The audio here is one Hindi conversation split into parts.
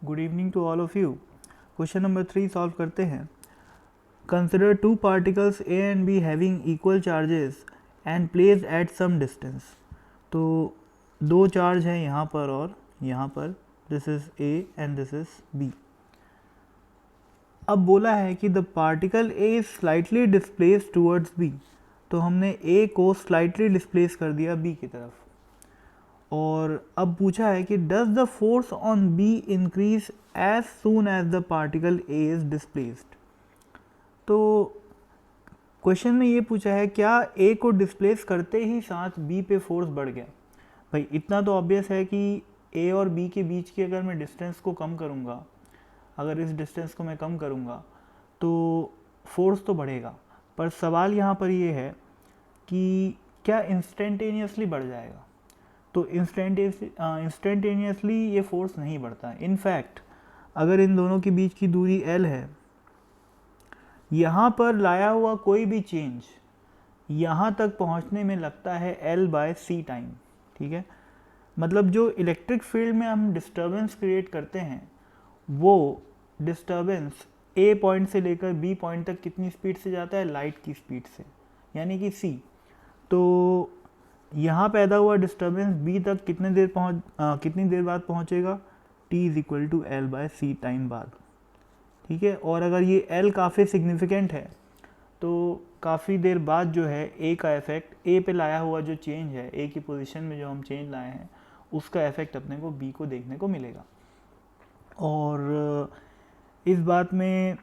Good evening to all of you. Question number 3 solve करते हैं। Consider two particles A and B having equal charges and placed at some distance. तो दो चार्ज हैं यहाँ पर और यहाँ पर, this is A and this is B. अब बोला है कि the particle A is slightly displaced towards B, तो हमने ए को स्लाइटली डिस्प्लेस कर दिया बी की तरफ। और अब पूछा है कि does the force on B increase as soon as the particle A is displaced. तो क्वेश्चन में ये पूछा है क्या ए को डिस्प्लेस करते ही साथ बी पे फोर्स बढ़ गया। भाई इतना तो ऑब्वियस है कि ए और बी के बीच की अगर मैं डिस्टेंस को कम करूँगा, अगर इस डिस्टेंस को मैं कम करूँगा तो फोर्स तो बढ़ेगा। पर सवाल यहाँ पर ये है कि क्या इंस्टेंटेनियसली बढ़ जाएगा। तो इंस्टेंटेनियसली ये फोर्स नहीं बढ़ता। इनफैक्ट अगर इन दोनों के बीच की दूरी L है, यहाँ पर लाया हुआ कोई भी चेंज यहाँ तक पहुँचने में लगता है L/c टाइम। ठीक है, मतलब जो इलेक्ट्रिक फील्ड में हम डिस्टर्बेंस क्रिएट करते हैं वो डिस्टर्बेंस A पॉइंट से लेकर B पॉइंट तक कितनी स्पीड से जाता है, लाइट की स्पीड से, यानी कि c। तो यहाँ पैदा हुआ डिस्टर्बेंस B तक कितनी देर बाद पहुँचेगा, t = L/c टाइम बाद। ठीक है, और अगर ये L काफ़ी सिग्निफिकेंट है तो काफ़ी देर बाद जो है A का इफेक्ट, A पे लाया हुआ जो चेंज है, A की पोजीशन में जो हम चेंज लाए हैं उसका इफेक्ट अपने को B को देखने को मिलेगा। और इस बात में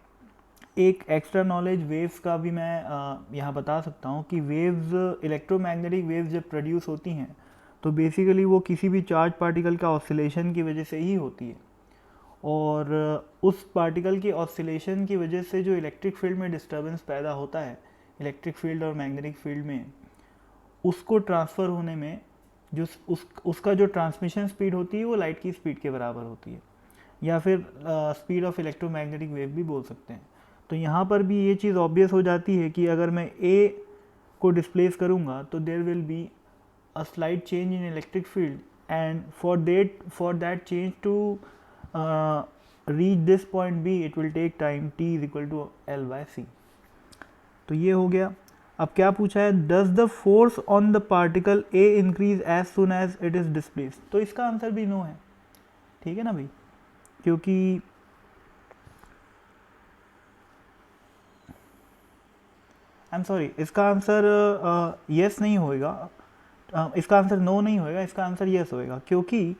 एक एक्स्ट्रा नॉलेज वेव्स का भी मैं यहाँ बता सकता हूँ कि वेव्स, इलेक्ट्रोमैग्नेटिक वेव्स जब प्रोड्यूस होती हैं तो बेसिकली वो किसी भी चार्ज पार्टिकल का ऑसिलेशन की वजह से ही होती है। और उस पार्टिकल के ऑसिलेशन की वजह से जो इलेक्ट्रिक फील्ड में डिस्टर्बेंस पैदा होता है, इलेक्ट्रिक फील्ड और मैग्नेटिक फील्ड में, उसको ट्रांसफ़र होने में जो उसका जो ट्रांसमिशन स्पीड होती है वो लाइट की स्पीड के बराबर होती है, या फिर स्पीड ऑफ इलेक्ट्रोमैग्नेटिक वेव भी बोल सकते हैं। तो यहाँ पर भी ये चीज़ ऑब्वियस हो जाती है कि अगर मैं ए को डिस्प्लेस करूँगा तो there will be a slight change in electric field, and for that change to reach this point B it will take time t = L/c। तो ये हो गया। अब क्या पूछा है, does the force on the particle A increase as soon as it is displaced. तो इसका आंसर भी नो है। ठीक है ना भाई, क्योंकि आई एम सॉरी, इसका आंसर यस नहीं होएगा, इसका आंसर नो नहीं होएगा, इसका आंसर यस होएगा, क्योंकि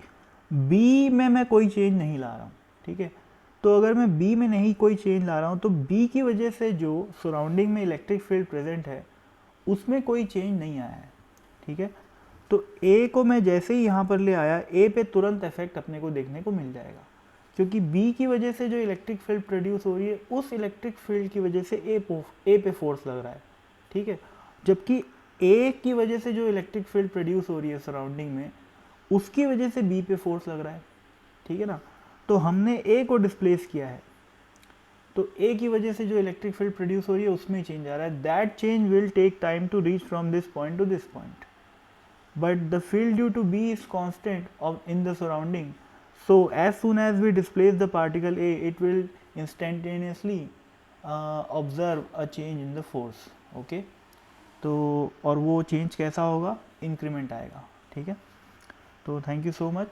बी में मैं कोई चेंज नहीं ला रहा हूँ। ठीक है, तो अगर मैं बी में नहीं कोई चेंज ला रहा हूँ तो बी की वजह से जो सराउंडिंग में इलेक्ट्रिक फील्ड प्रेजेंट है उसमें कोई चेंज नहीं आया है। ठीक है, तो ए को मैं जैसे ही यहाँ पर ले आया, ए पे तुरंत इफेक्ट अपने को देखने को मिल जाएगा, क्योंकि बी की वजह से जो इलेक्ट्रिक फील्ड प्रोड्यूस हो रही है उस इलेक्ट्रिक फील्ड की वजह से ए पे फोर्स लग रहा है। ठीक है, जबकि ए की वजह से जो इलेक्ट्रिक फील्ड प्रोड्यूस हो रही है सराउंडिंग में उसकी वजह से बी पे फोर्स लग रहा है। ठीक है ना, तो हमने ए को डिस्प्लेस किया है तो ए की वजह से जो इलेक्ट्रिक फील्ड प्रोड्यूस हो रही है उसमें चेंज आ रहा है। That change will take time to reach from this point to this point, but the field due to B is constant in the surrounding, so as soon as we displace the particle A it will instantaneously observe a change in the force. okay, तो और वो चेंज कैसा होगा, इंक्रीमेंट आएगा। ठीक है, तो थैंक यू सो मच।